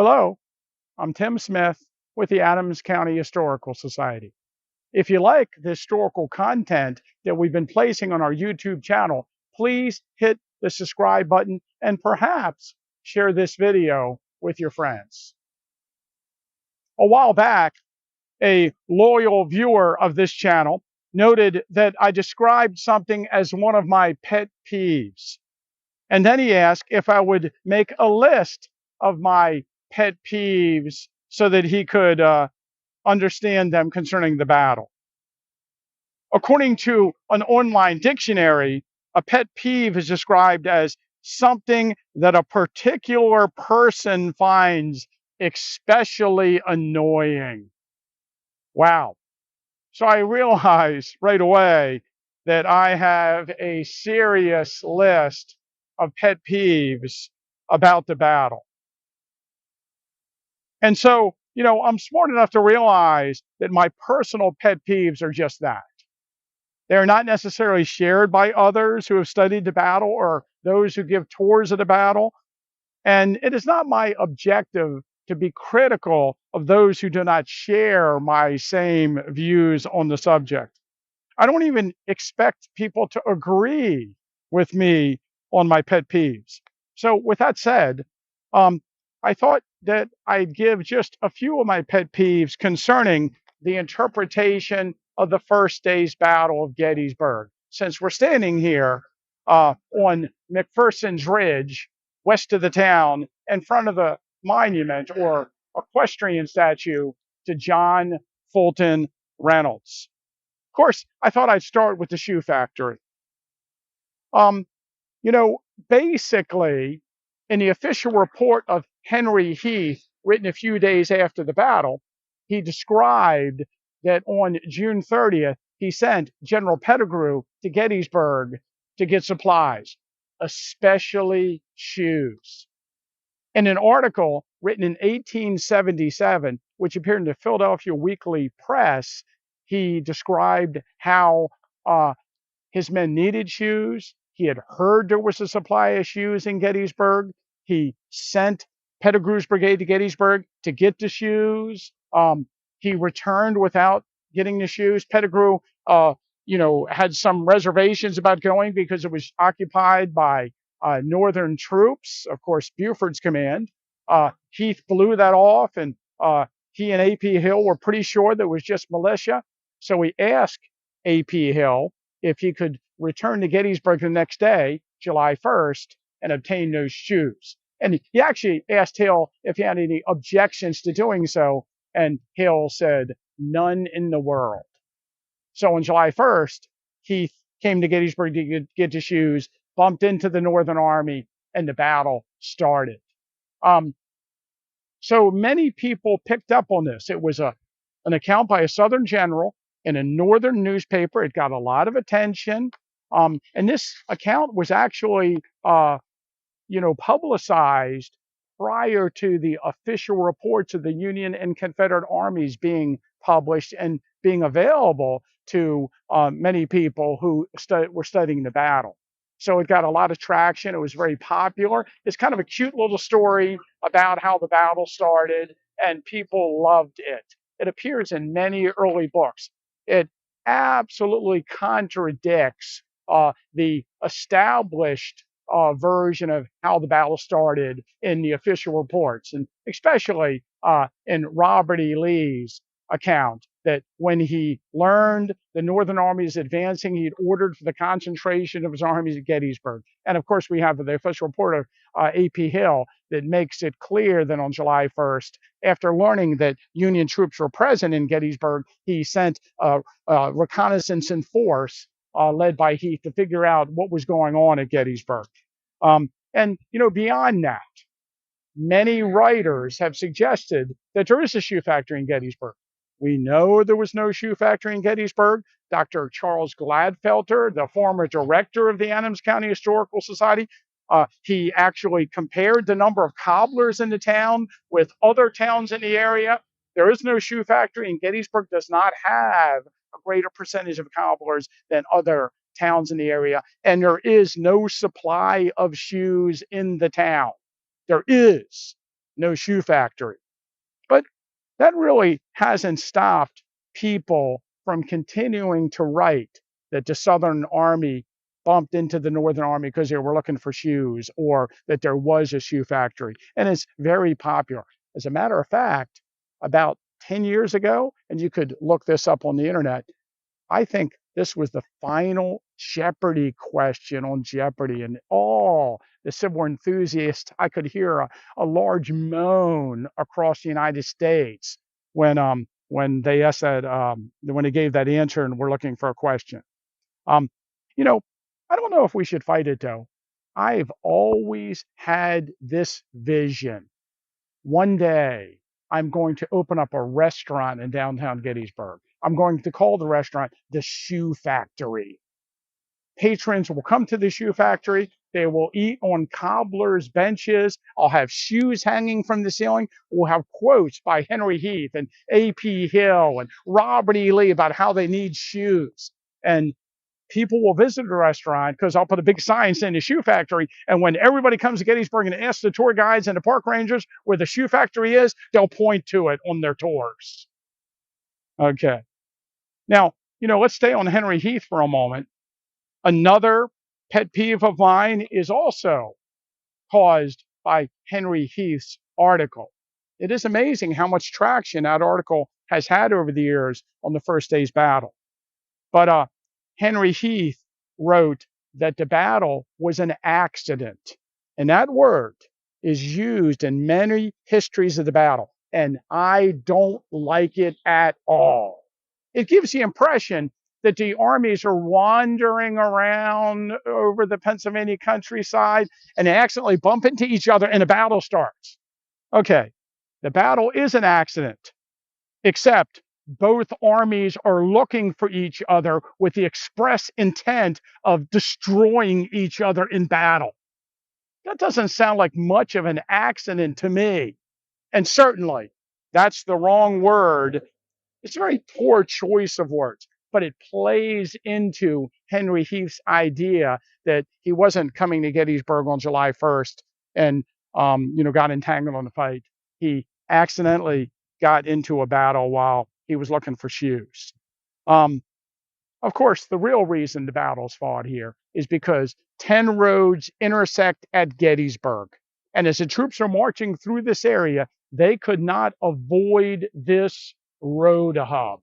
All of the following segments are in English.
Hello, I'm Tim Smith with the Adams County Historical Society. If you like the historical content that we've been placing on our YouTube channel, please hit the subscribe button and perhaps share this video with your friends. A while back, a loyal viewer of this channel noted that I described something as one of my pet peeves. And then he asked if I would make a list of my pet peeves so that he could understand them concerning the battle. According to an online dictionary, a pet peeve is described as something that a particular person finds especially annoying. Wow. So I realized right away that I have a serious list of pet peeves about the battle. And so, I'm smart enough to realize that my personal pet peeves are just that. They're not necessarily shared by others who have studied the battle or those who give tours of the battle. And it is not my objective to be critical of those who do not share my same views on the subject. I don't even expect people to agree with me on my pet peeves. So with that said, I thought that I'd give just a few of my pet peeves concerning the interpretation of the first day's Battle of Gettysburg. Since we're standing here on McPherson's Ridge, west of the town, in front of the monument or equestrian statue to John Fulton Reynolds. Of course, I thought I'd start with the shoe factory. Um, Basically, in the official report of Henry Heath, written a few days after the battle, he described that on June 30th, he sent General Pettigrew to Gettysburg to get supplies, especially shoes. In an article written in 1877, which appeared in the Philadelphia Weekly Press, he described how his men needed shoes. He had heard there was a supply of shoes in Gettysburg. He sent Pettigrew's brigade to Gettysburg to get the shoes. He returned without getting the shoes. Pettigrew, had some reservations about going because it was occupied by Northern troops, of course, Buford's command. Heath blew that off, and he and A.P. Hill were pretty sure that it was just militia. So he asked A.P. Hill if he could return to Gettysburg the next day, July 1st, and obtain those shoes. And he actually asked Hill if he had any objections to doing so, and Hill said, none in the world. So on July 1st, Heath came to Gettysburg to get the shoes, bumped into the Northern Army, and the battle started. So many people picked up on this. It was an account by a Southern general in a Northern newspaper. It got a lot of attention. And this account was actually, publicized prior to the official reports of the Union and Confederate armies being published and being available to many people who were studying the battle. So it got a lot of traction. It was very popular. It's kind of a cute little story about how the battle started, and people loved it. It appears in many early books. It absolutely contradicts the established version of how the battle started in the official reports, and especially in Robert E. Lee's account, that when he learned the Northern army is advancing, he'd ordered for the concentration of his armies at Gettysburg. And of course, we have the official report of A.P. Hill that makes it clear that on July 1st, after learning that Union troops were present in Gettysburg, he sent reconnaissance in force led by Heath to figure out what was going on at Gettysburg. And beyond that, many writers have suggested that there is a shoe factory in Gettysburg. We know there was no shoe factory in Gettysburg. Dr. Charles Gladfelter, the former director of the Adams County Historical Society, he actually compared the number of cobblers in the town with other towns in the area. There is no shoe factory, and Gettysburg does not have a greater percentage of cobblers than other towns in the area. And there is no supply of shoes in the town. There is no shoe factory. But that really hasn't stopped people from continuing to write that the Southern Army bumped into the Northern Army because they were looking for shoes, or that there was a shoe factory. And it's very popular. As a matter of fact, about 10 years ago, and you could look this up on the internet, I think this was the final Jeopardy question on Jeopardy, and all the Civil War enthusiasts, I could hear a large moan across the United States when they asked that when they gave that answer and we're looking for a question. Um, you know, I don't know if we should fight it though. I've always had this vision. One day, I'm going to open up a restaurant in downtown Gettysburg. I'm going to call the restaurant the Shoe Factory. Patrons will come to the Shoe Factory. They will eat on cobblers' benches. I'll have shoes hanging from the ceiling. We'll have quotes by Henry Heath and A.P. Hill and Robert E. Lee about how they need shoes. And people will visit the restaurant because I'll put a big sign saying the Shoe Factory. And when everybody comes to Gettysburg and asks the tour guides and the park rangers where the Shoe Factory is, they'll point to it on their tours. Okay. Now, let's stay on Henry Heath for a moment. Another pet peeve of mine is also caused by Henry Heath's article. It is amazing how much traction that article has had over the years on the first day's battle. But Henry Heath wrote that the battle was an accident. And that word is used in many histories of the battle. And I don't like it at all. It gives the impression that the armies are wandering around over the Pennsylvania countryside and they accidentally bump into each other and a battle starts. Okay, the battle is an accident, except both armies are looking for each other with the express intent of destroying each other in battle. That doesn't sound like much of an accident to me. And certainly, that's the wrong word. It's a very poor choice of words, but it plays into Henry Heath's idea that he wasn't coming to Gettysburg on July 1st and, got entangled in the fight. He accidentally got into a battle while he was looking for shoes. Of course, the real reason the battle's fought here is because 10 roads intersect at Gettysburg. And as the troops are marching through this area, they could not avoid this road hub.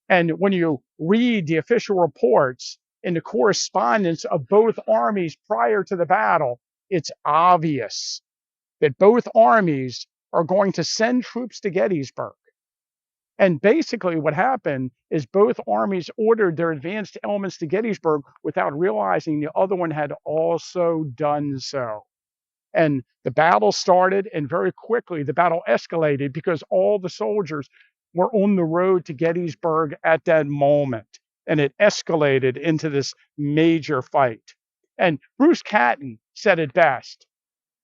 And when you read the official reports in the correspondence of both armies prior to the battle, it's obvious that both armies are going to send troops to Gettysburg. And basically what happened is both armies ordered their advanced elements to Gettysburg without realizing the other one had also done so. And the battle started, and very quickly the battle escalated because all the soldiers were on the road to Gettysburg at that moment. And it escalated into this major fight. And Bruce Catton said it best.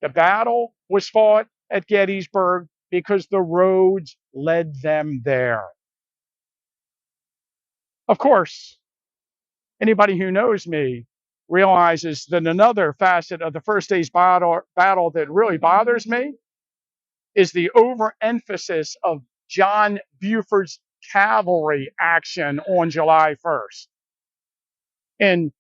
The battle was fought at Gettysburg because the roads led them there. Of course, anybody who knows me realizes that another facet of the first day's battle that really bothers me is the overemphasis of John Buford's cavalry action on July 1st. And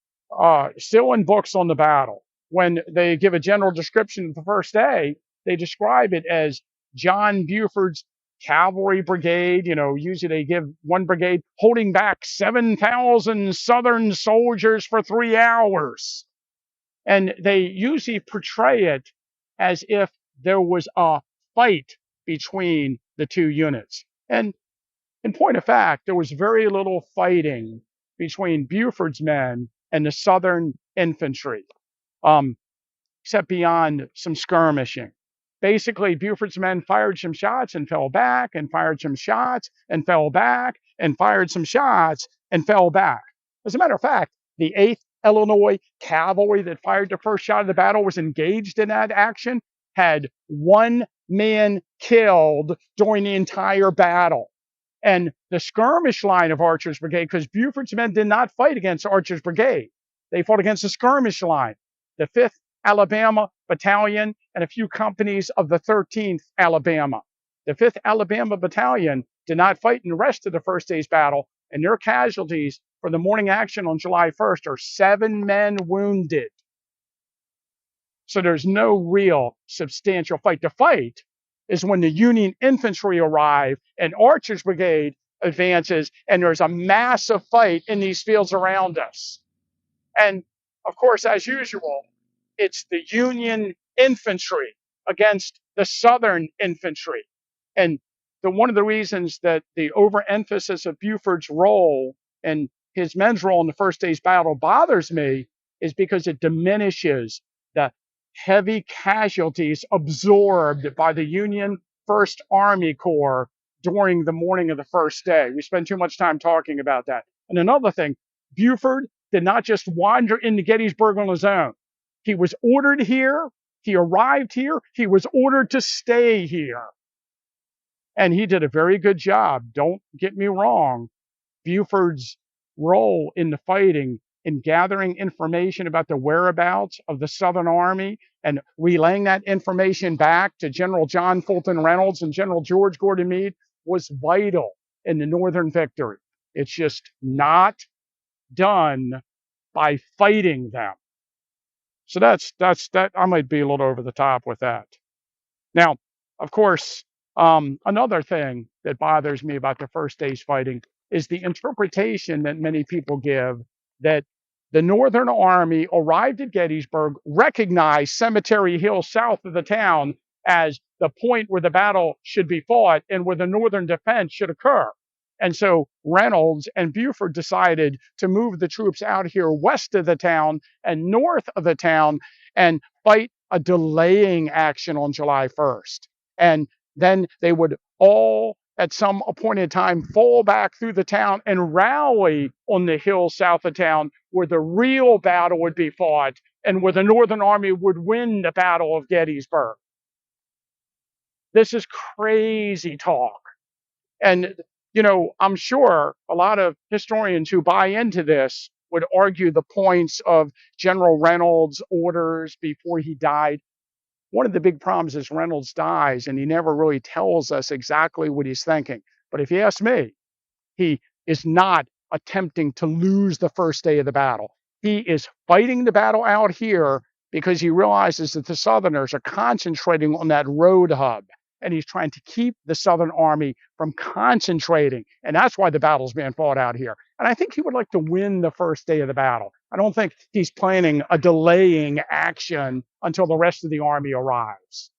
still in books on the battle, when they give a general description of the first day, they describe it as John Buford's cavalry brigade. Usually they give one brigade holding back 7,000 Southern soldiers for 3 hours. And they usually portray it as if there was a fight between the two units. And in point of fact, there was very little fighting between Buford's men and the Southern infantry, except beyond some skirmishing. Basically, Buford's men fired some shots and fell back, and fired some shots and fell back, and fired some shots and fell back. As a matter of fact, the 8th Illinois Cavalry that fired the first shot of the battle was engaged in that action, had 1 man killed during the entire battle. And the skirmish line of Archer's brigade, because Buford's men did not fight against Archer's brigade. They fought against the skirmish line. The 5th Alabama Battalion and a few companies of the 13th Alabama. The 5th Alabama Battalion did not fight in the rest of the first day's battle, and their casualties for the morning action on July 1st are 7 men wounded. So there's no real substantial fight. The fight is when the Union infantry arrive and Archer's brigade advances, and there's a massive fight in these fields around us. And of course, as usual, it's the Union infantry against the Southern infantry. And one of the reasons that the overemphasis of Buford's role and his men's role in the first day's battle bothers me is because it diminishes the heavy casualties absorbed by the Union First Army Corps during the morning of the first day. We spend too much time talking about that. And another thing, Buford did not just wander into Gettysburg on his own. He was ordered here. He arrived here. He was ordered to stay here. And he did a very good job. Don't get me wrong. Buford's role in the fighting, in gathering information about the whereabouts of the Southern Army and relaying that information back to General John Fulton Reynolds and General George Gordon Meade, was vital in the Northern victory. It's just not done by fighting them. So that's that. I might be a little over the top with that. Now, of course, another thing that bothers me about the first day's fighting is the interpretation that many people give that the Northern Army arrived at Gettysburg, recognized Cemetery Hill south of the town as the point where the battle should be fought and where the Northern defense should occur. And so Reynolds and Buford decided to move the troops out here west of the town and north of the town and fight a delaying action on July 1st. And then they would all, at some appointed time, fall back through the town and rally on the hill south of town where the real battle would be fought and where the Northern Army would win the Battle of Gettysburg. This is crazy talk. And, you know, I'm sure a lot of historians who buy into this would argue the points of General Reynolds' orders before he died. One of the big problems is Reynolds dies and he never really tells us exactly what he's thinking. But if you ask me, he is not attempting to lose the first day of the battle. He is fighting the battle out here because he realizes that the Southerners are concentrating on that road hub. And he's trying to keep the Southern Army from concentrating. And that's why the battle's being fought out here. And I think he would like to win the first day of the battle. I don't think he's planning a delaying action until the rest of the army arrives.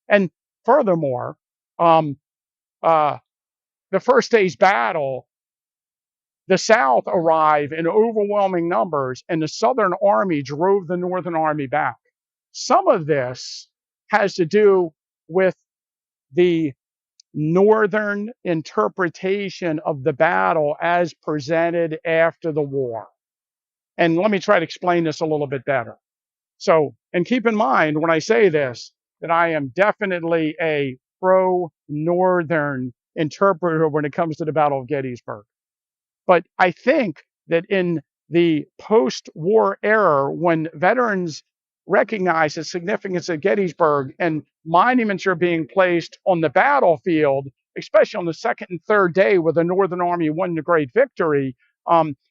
And furthermore, the first day's battle, the South arrived in overwhelming numbers, and the Southern Army drove the Northern Army back. Some of this has to do with the Northern interpretation of the battle as presented after the war. And let me try to explain this a little bit better. So, and keep in mind when I say this, that I am definitely a pro-Northern interpreter when it comes to the Battle of Gettysburg. But I think that in the post-war era, when veterans recognize the significance of Gettysburg and monuments are being placed on the battlefield, especially on the second and third day where the Northern Army won the great victory,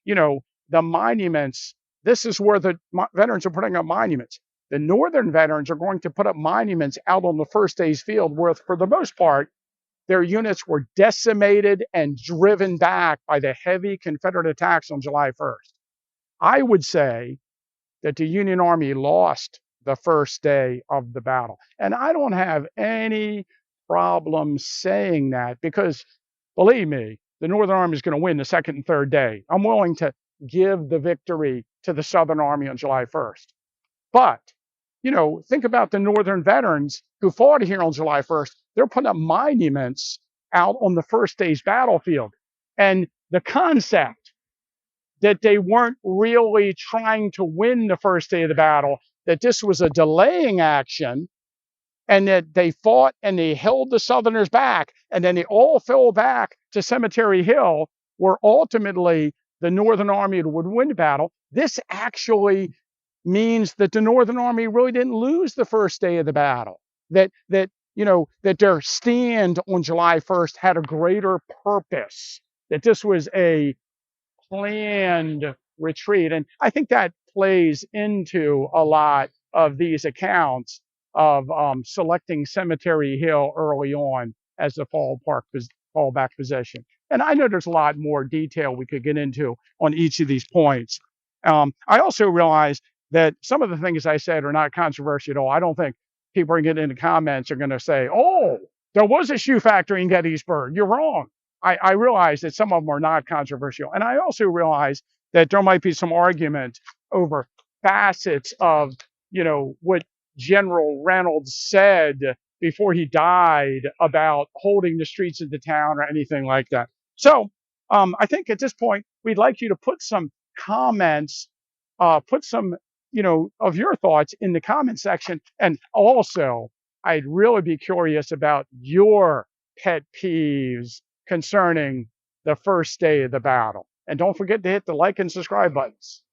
you know, the monuments, this is where the veterans are putting up monuments. The Northern veterans are going to put up monuments out on the first day's field where, for the most part, their units were decimated and driven back by the heavy Confederate attacks on July 1st. I would say that the Union Army lost the first day of the battle. And I don't have any problem saying that because, believe me, the Northern Army is going to win the second and third day. I'm willing to give the victory to the Southern Army on July 1st. But, you know, think about the Northern veterans who fought here on July 1st. They're putting up monuments out on the first day's battlefield. And the concept that they weren't really trying to win the first day of the battle, that this was a delaying action, and that they fought and they held the Southerners back, and then they all fell back to Cemetery Hill, where ultimately the Northern Army would win the battle. This actually means that the Northern Army really didn't lose the first day of the battle. That their stand on July 1st had a greater purpose. That this was a planned retreat. And I think that plays into a lot of these accounts of selecting Cemetery Hill early on as the fallback position. And I know there's a lot more detail we could get into on each of these points. I also realize that some of the things I said are not controversial at all. I don't think people are getting into comments are going to say, oh, there was a shoe factory in Gettysburg. You're wrong. I realize that some of them are not controversial. And I also realize that there might be some argument over facets of, what General Reynolds said before he died about holding the streets of the town or anything like that. So I think at this point, we'd like you to put some comments, put some, of your thoughts in the comment section. And also, I'd really be curious about your pet peeves concerning the first day of the battle. And don't forget to hit the like and subscribe buttons.